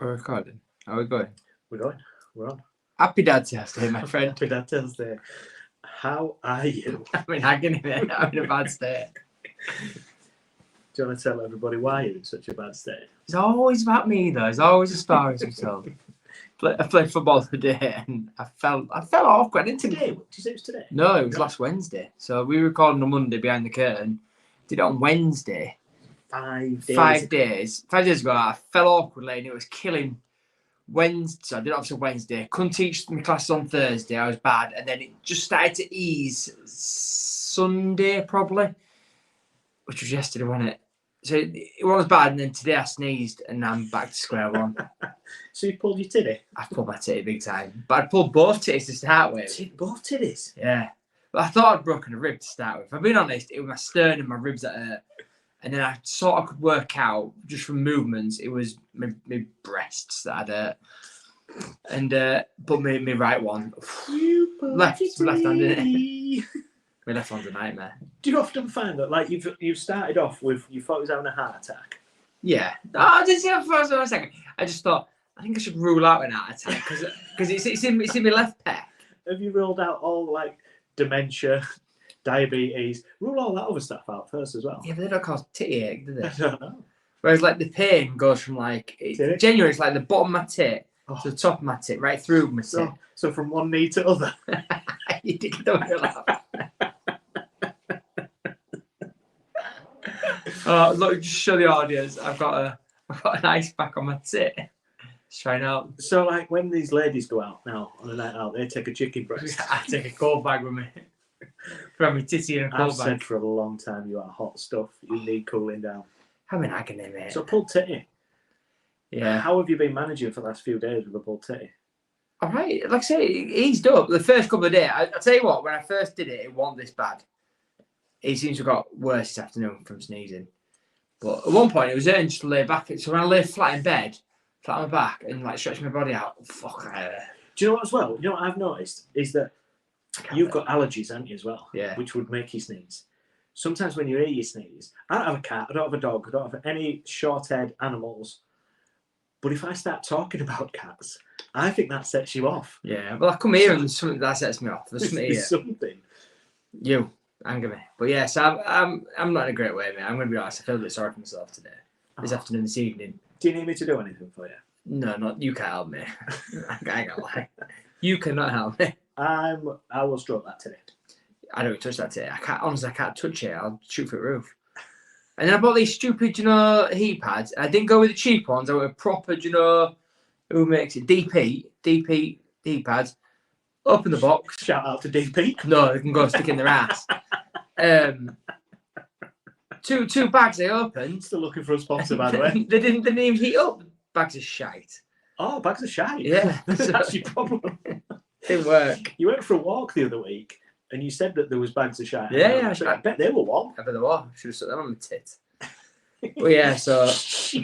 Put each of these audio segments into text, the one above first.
We're recording. Are we going? We're going. We're on. Happy Dad's Day, my friend. Happy Dad's Day. How are you? I'm in agony, mate. I'm in a bad state. Do you want to tell everybody why you're in such a bad state? It's always about me, though. It's always a story to tell. I played football today and I fell off. I didn't Today? Did you say it was today? No, it was last Wednesday. So we recorded on Monday behind the curtain. Did it on Wednesday. 5 days. 5 days. 5 days ago, I fell awkwardly and it was killing. Wednesday, so I did it obviously Wednesday. Couldn't teach my classes on Thursday. I was bad, and then it just started to ease Sunday probably, which was yesterday, wasn't it? So it was bad, and then today I sneezed, and I'm back to square one. So you pulled your titty? I pulled my titty big time, but I pulled both titties to start with. Both titties? Yeah, but I thought I'd broken a rib to start with. If I'm being honest, it was my sternum and my ribs that hurt. And then I sort of could work out, just from movements, it was my breasts that had hurt. And, but my right one, left-handed. My left one's a nightmare. Do you often find that, like, you've started off with, you thought you was having a heart attack? Yeah. Oh, I didn't see that for a second. I just thought, I think I should rule out an heart attack, because it's in my left pec. Have you ruled out all, like, dementia, diabetes? Rule all that other stuff out first as well. Yeah, but they don't cause titty ache, do they? I don't know. Whereas, like, the pain goes from, like, genuinely, it's like the bottom of my tit to the top of my tit, right through my tit. So from one knee to other. You did the way laugh. Look, just show the audience. I've got an ice pack on my tit. Just trying out. So, like, when these ladies go out now on a night out, they take a chicken breast. I take a cold bag with me. From my titty and a cold I've bag. said for a long time you are hot stuff. You need cooling down. I'm in agony, mate. So pulled titty. Yeah. How have you been managing for the last few days with a pulled titty? All right. Like I say, it eased up. The first couple of days, I'll tell you what, when I first did it, it wasn't this bad. It seems to have got worse this afternoon from sneezing. But at one point, it was hurting just to lay back. So when I lay flat in bed, flat on my back, and like stretch my body out, fuck. Do you know what as well? You know what I've noticed is that you've got allergies, haven't you, as well? Yeah. Which would make you sneeze. Sometimes when you hear you sneeze, I don't have a cat, I don't have a dog, I don't have any short-haired animals. But if I start talking about cats, I think that sets you off. Yeah, well, I come here and something that sets me off. There's something here. Something. You anger me, but yeah. So I'm not in a great way, mate. I'm going to be honest. I feel a bit sorry for myself today, this afternoon, this evening. Do you need me to do anything for you? No, not you. Can't help me. I can't lie. You cannot help me. I will stroke that today. I don't touch that today. I can't touch it. I'll shoot for the roof. And then I bought these stupid, heat pads. I didn't go with the cheap ones. I went with proper, who makes it? DP heat pads. Open the box. Shout out to DP. No, they can go stick in their ass. Two bags they opened. Still looking for a sponsor, by the way. They didn't even heat up. Bags of shite. Oh, bags of shite. Yeah, That's your problem. Didn't work. You went for a walk the other week, and you said that there was bags of shite. Yeah, I bet they were warm. I bet they were. I should have stuck them on my tit. But yeah, so. So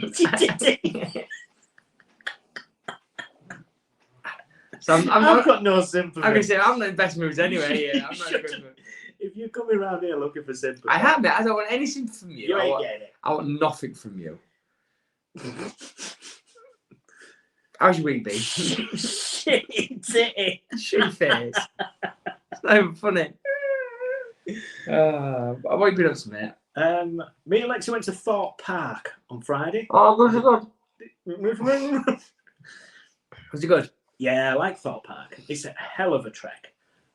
I've got no sympathy. I'm gonna say I'm not in the best moods anyway. Yeah, I'm not in a good mood. If you're coming around here looking for sympathy, I have it. I don't want anything from you. You ain't getting it. I want nothing from you. How's your week been? Shitty. Shitty face. It's not even funny. What have you been up to, mate? Me and Lexi went to Thorpe Park on Friday. Oh, was it good? Was it good? Yeah, I like Thorpe Park. It's a hell of a trek,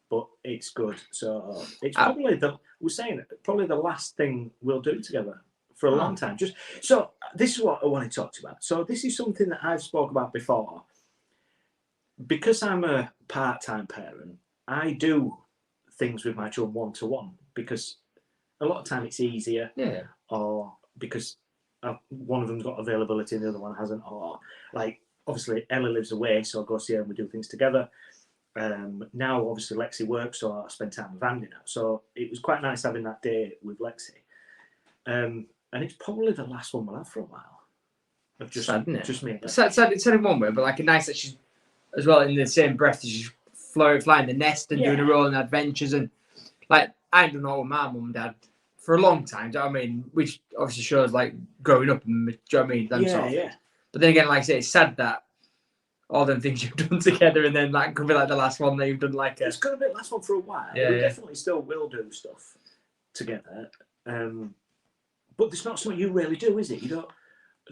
but it's good. So it's probably probably the last thing we'll do together for a long time. So this is what I want to talk to you about. So this is something that I've spoke about before. Because I'm a part-time parent, I do things with my children one-to-one because a lot of time it's easier. Yeah. Or because one of them's got availability and the other one hasn't. Or like obviously Ella lives away, so I go see her and we do things together. Now obviously Lexi works, so I spend time with Andy now. So it was quite nice having that day with Lexi. And it's probably the last one we'll have for a while. Of just me. Sad in one way, but like a nice that she's as well in the same breath as she's flying the nest and doing her own adventures, and like I ain't done all with my mum and dad for a long time. Do you know what I mean? Which obviously shows like growing up and do you know what I mean? But then again, like I say, it's sad that all them things you've done together, and then that could be like the last one that you've done. Like it's going to be the last one for a while. Yeah, we yeah. definitely still will do stuff together. But it's not something you really do, is it? You don't,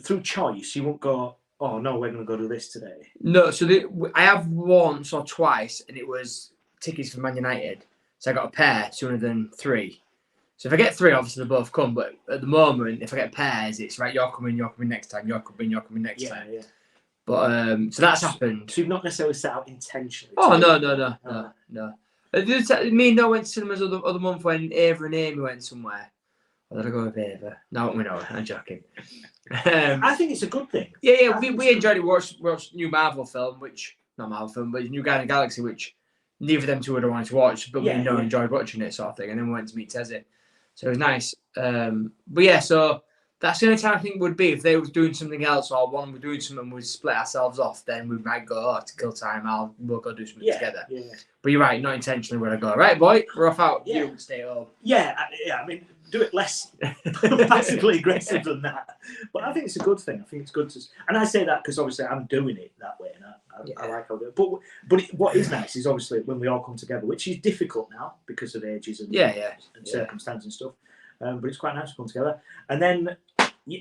through choice, you won't go, oh no, we're going to go do this today. No, so I have once or twice, and it was tickets for Man United. So I got a pair sooner than 3. So if I get 3, obviously they both come. But at the moment, if I get pairs, it's right. You're coming next time. You're coming next time. Yeah. But so that's happened. So you've not necessarily set out intentionally. Oh no. Me and Noah went to cinemas other month when Ava and Amy went somewhere. I gotta go with Ava. No, we know. I'm joking. I think it's a good thing. Yeah. We enjoyed it. Watched new Marvel film, which not Marvel film, but New Guardian Galaxy, which neither of them two would have wanted to watch, but we enjoyed watching it, sort of thing. And then we went to meet Tezzy, so it was nice. But yeah, so that's the only time I think would be if they was doing something else, or one were doing something, we'd split ourselves off. Then we might go to kill time. We'll go do something together. Yeah. But you're right, not intentionally. Where I go, right, boy, we're off out. Yeah. You stay home. Yeah. I mean, do it less passively aggressive than that. But I think it's a good thing. I think it's good to, and I say that because obviously I'm doing it that way, and I like how I do it. But what is nice is obviously when we all come together, which is difficult now because of ages and circumstance and stuff. But it's quite nice to come together. And then,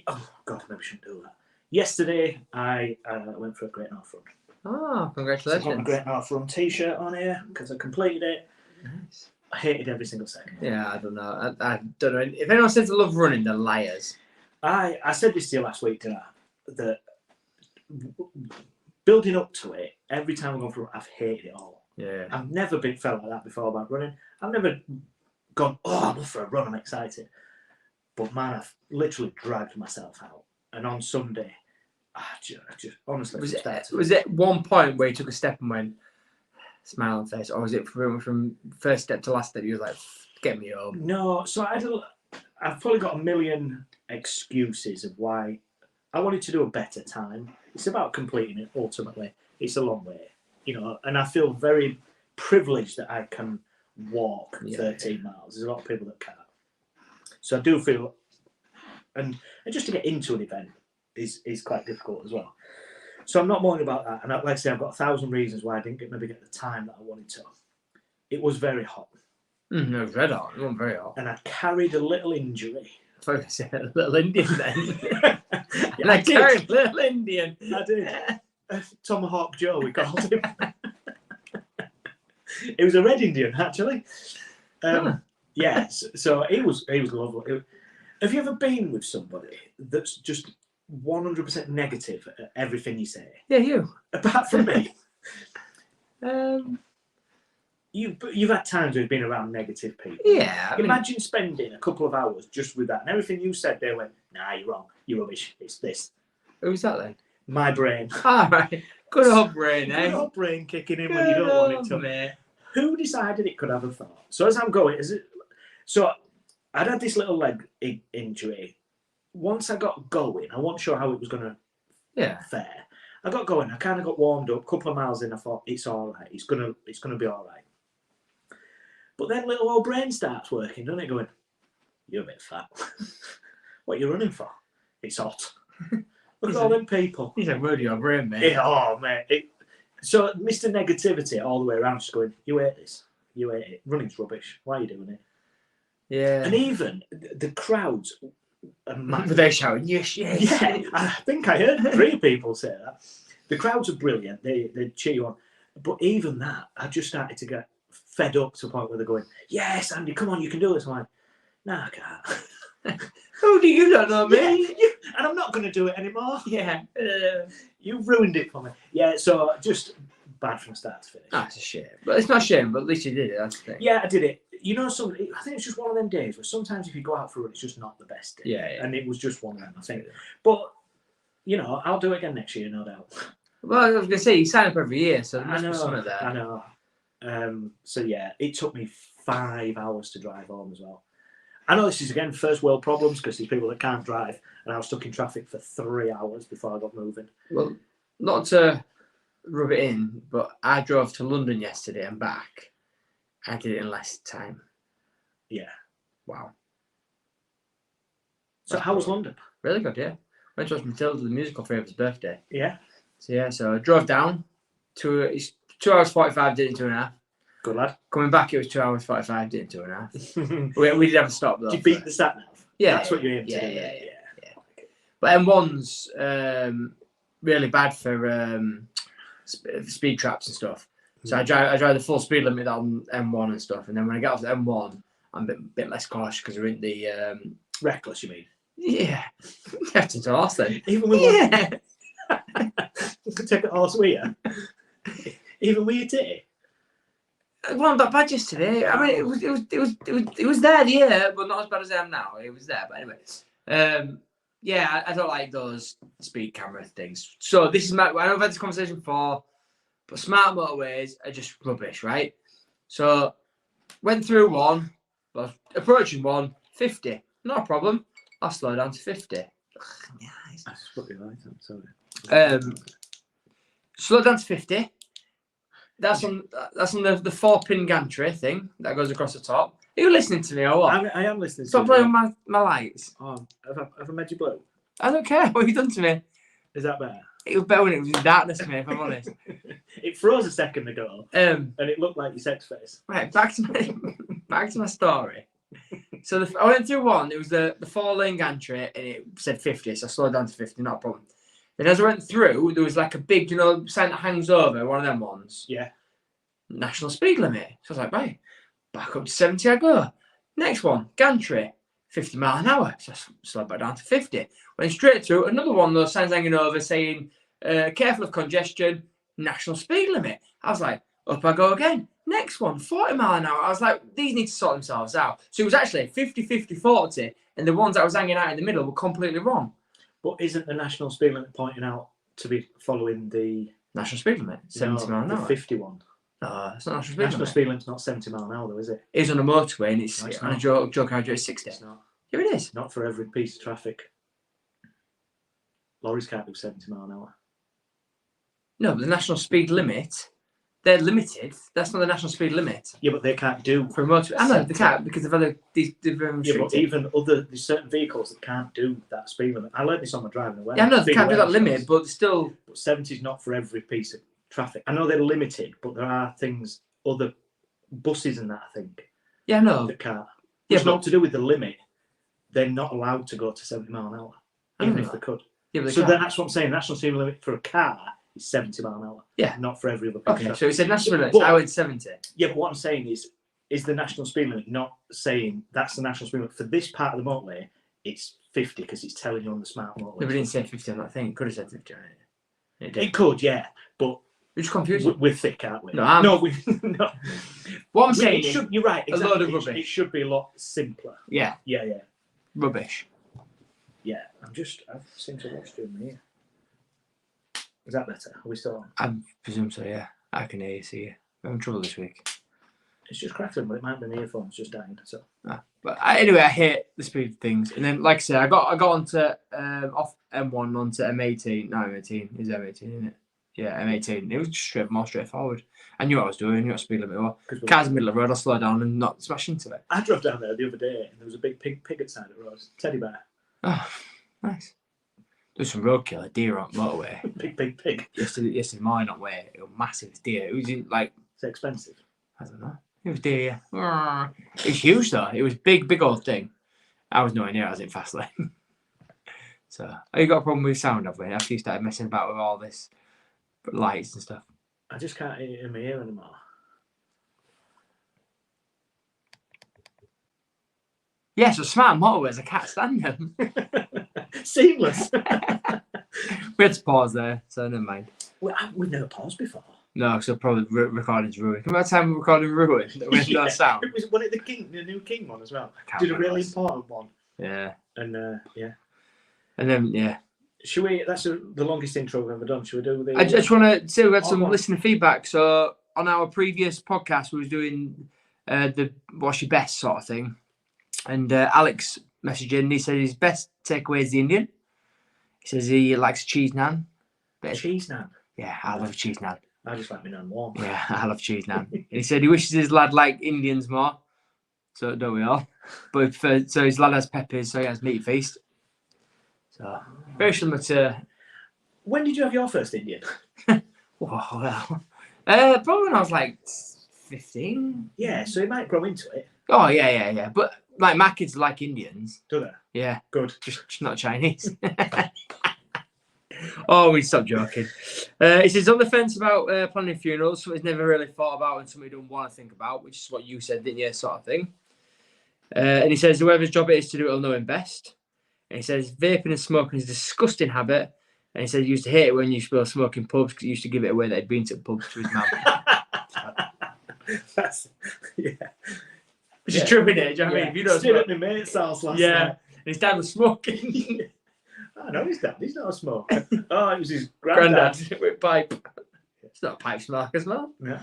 oh God, maybe I shouldn't do that. Yesterday, I went for a Great North Run. Oh, congratulations! So I got my Great North Run T-shirt on here because I completed it. Nice. I hated every single second. Yeah, I don't know. I don't know. If anyone says they love running, they're liars. I said this to you last week, didn't I? That building up to it, every time I go for a run, I've hated it all. Yeah. I've never felt like that before about running. I've never gone, I'm up for a run, I'm excited. But man, I've literally dragged myself out. And on Sunday, I just honestly, was it one point where you took a step and went, smile on face, or was it from first step to last step you were like, get me home? No, so I've probably got a million excuses of why I wanted to do a better time. It's about completing it ultimately. It's a long way, and I feel very privileged that I can walk 13 miles. There's a lot of people that can't. So I do feel, and just to get into an event is quite difficult as well. So I'm not moaning about that. And like I say, I've got 1,000 reasons why I didn't maybe get the time that I wanted to. It was very hot. It was very hot. It wasn't very hot. And I carried a little injury. I thought you said a little Indian then. I carried a little Indian. I did. Tomahawk Joe, we called him. It was a red Indian, actually. Yes. So it was lovely. Have you ever been with somebody that's just 100% negative at everything you say? Yeah, you. Apart from me. You've had times where you've been around negative people. Yeah. Imagine spending a couple of hours just with that, and everything you said, they went, "Nah, you're wrong. You're rubbish. It's this." Who's that then? My brain. All right. Good old brain, eh? Good old brain kicking in when you don't want it to. Mate. Who decided it could have a thought? So as I'm going, I'd had this little leg injury. Once I got going, I wasn't sure how it was going to fare. I got going. I kind of got warmed up. A couple of miles in, I thought it's all right. It's gonna be all right. But then little old brain starts working, doesn't it? Going, you're a bit fat. What are you running for? It's hot. Look at all them people. He's a word of your brain, mate. Oh, mate. So Mr. Negativity all the way around, just going, you hate this. You hate it. Running's rubbish. Why are you doing it? Yeah. And even the crowds. They're shouting, yes. Yeah, I think I heard 3 people say that. The crowds are brilliant. They cheer you on. But even that, I just started to get fed up to the point where they're going, yes, Andy, come on, you can do this. I'm like, nah, I can't. Who do you not know me? And I'm not going to do it anymore. Yeah. You've ruined it for me. Yeah, so just bad from start to finish. That's a shame. But it's not a shame, but at least you did it. That's the thing. Yeah, I did it. I think it's just one of them days where sometimes if you go out for a run, it's just not the best day. Yeah. And it was just one of them, I think. But, I'll do it again next year, no doubt. Well, I was going to say, you sign up every year, so there must be some of that. I know. So, yeah, it took me 5 hours to drive home as well. I know this is, again, first world problems because there's people that can't drive, and I was stuck in traffic for 3 hours before I got moving. Well, not to rub it in, but I drove to London yesterday and back. I did it in less time. Yeah. Wow. So how was London? Really good, yeah. Went to watch Matilda the musical for his birthday. Yeah. So I drove down. It's 2 hours 45, did it in 2.5. Good lad. Coming back, it was 2 hours 45, did it in 2.5. we did have a stop though. Did you beat the sat nav? Yeah. That's what you aim to do. Yeah. But M1's really bad for speed traps and stuff. So I drive the full speed limit on M1 and stuff, and then when I get off the M1, I'm a bit less cautious because we're in the reckless. You mean? Yeah, left into horse then. Even with take a horse with you. Even with your titty. It wasn't that bad yesterday. I mean, it was there, but not as bad as I am now. It was there, but anyway. Yeah, I don't like those speed camera things. So this is I know I've had this conversation before, but smart motorways are just rubbish, right? So went through one, well, approaching 50, not a problem. I'll slow down to 50. Nice. That's fucking right. I'm sorry. Slow down to 50. That's on the 4-pin gantry thing that goes across the top. Are you listening to me or what? I am listening. Stop playing with my lights. Oh, have I made you blue? I don't care. What have you done to me? Is that better? It was better when it was in darkness, mate, if I'm honest. It froze a second ago, and it looked like your sex face. Right, back to my story. So I went through one. It was the 4-lane gantry, and it said 50, so I slowed down to 50, not a problem. Then as I went through, there was like a big, sign that hangs over, one of them ones. Yeah. National speed limit. So I was like, right, back up to 70 I go. Next one, gantry, 50 mile an hour. So I slowed back down to 50. Went straight through, another one, those signs hanging over saying, careful of congestion, national speed limit. I was like, up I go again. Next one, 40 mile an hour. I was like, these need to sort themselves out. So it was actually 50, 50, 40, and the ones that was hanging out in the middle were completely wrong. But isn't the national speed limit pointing out to be following the national speed limit? 70 mile an hour. The 51. No, it's not national speed National speed limit's not 70 mile an hour, though, is it? It is on a motorway, and it's No, on a joke how it's 60. It's not. Yeah, it is. Not for every piece of traffic. Lorries can't do 70 mile an hour. No, but the national speed limit, they're limited. That's not the national speed limit. Yeah, but they can't do for a motorway. I know they can't because they've yeah, but even there's certain vehicles that can't do that speed limit. I learned this on my driving away. Yeah, I know they can't do that limit, but still. But 70 is not for every piece of traffic. I know they're limited, but there are things, other buses and that, I think. Yeah, no. That can't. It's not to do with the limit. They're not allowed to go to 70 mile an hour, even if they could. Yeah, but so that's what I'm saying. National speed limit for a car is 70 mile an hour. Yeah. Not for every other piece. Okay, so it said national limit. I went 70. Yeah, but what I'm saying is the national speed limit not saying that's the national speed limit for this part of the motorway? It's 50 because it's telling you on the smart motorway. No, but it didn't say 50 on that thing. It could have said 50 on it. It could, yeah, but it's confusing. We're thick, aren't we? No, no. What I'm saying is, you're right. Exactly. A load of rubbish. It should be a lot simpler. Yeah. Rubbish. Yeah, I seem to have lost you in the ear. Is that better? Are we still on? I presume so, yeah. I can hear you, see you. I'm having trouble this week. It's just crackling, but it might be the earphones just dying. So. Anyway, I hate the speed things. And then, like I said, I got onto off M1 onto M18. No, M18. It's M18, isn't it? Yeah, M18. It was just more straightforward. I knew what I was doing. I knew what speed limit was. Cars in the middle of the road, I'll slow down and not smash into it. I drove down there the other day and there was a big pig at the side of the road. Teddy bear. Oh, nice. There's some roadkill, a deer on motorway. Pig. Yesterday morning on way, it was massive deer. It was like. Is it expensive? I don't know. It was deer. It was huge though. It was big old thing. I was nowhere near it. I was in fast lane. So, you got a problem with sound, have we? After you started messing about with all this lights and stuff. I just can't hear it in my ear anymore. Yeah, so smart motorways, I can't stand them. Seamless. We had to pause there, so never mind. We've never paused before. No, so probably recording's ruined. Remember that time we recorded ruined? That we had no sound? It was one of the new King one as well. Did a really important one. Yeah. And yeah. And then, yeah. Should we? That's the longest intro we've ever done. Should we do the? I just want to say we had some listener feedback. So on our previous podcast, we was doing the what's your best sort of thing, and Alex messaged in. He said his best takeaway is the Indian. He says he likes cheese naan. Cheese naan. Yeah, I love cheese naan. I just like my naan warm. Yeah, I love cheese naan. And he said he wishes his lad liked Indians more. So don't we all? But so his lad has peppers, so he has meat feast. So very similar to. When did you have your first Indian? Well, probably when I was like 15. Yeah, so you might grow into it. Oh yeah. But like my kids like Indians. Do they? Yeah, Good. just not Chinese. Oh, we stop joking. He says on the fence about planning funerals, something he's never really thought about and something he don't want to think about, which is what you said, didn't you? Sort of thing. And he says whoever's job it is to do it will know him best. And he says vaping and smoking is a disgusting habit. And he said he used to hate it when you used to smoke in pubs because he used to give it away that he'd been to the pub to his mum. That's Which is true, isn't it? Do you know what I mean? If you don't Stayed smoke, at my mate's house last yeah. night. And his dad was smoking. I know his dad. He's not a smoker. Oh, it was his granddad. Granddad with pipe. It's not a pipe smoker, smell. Yeah.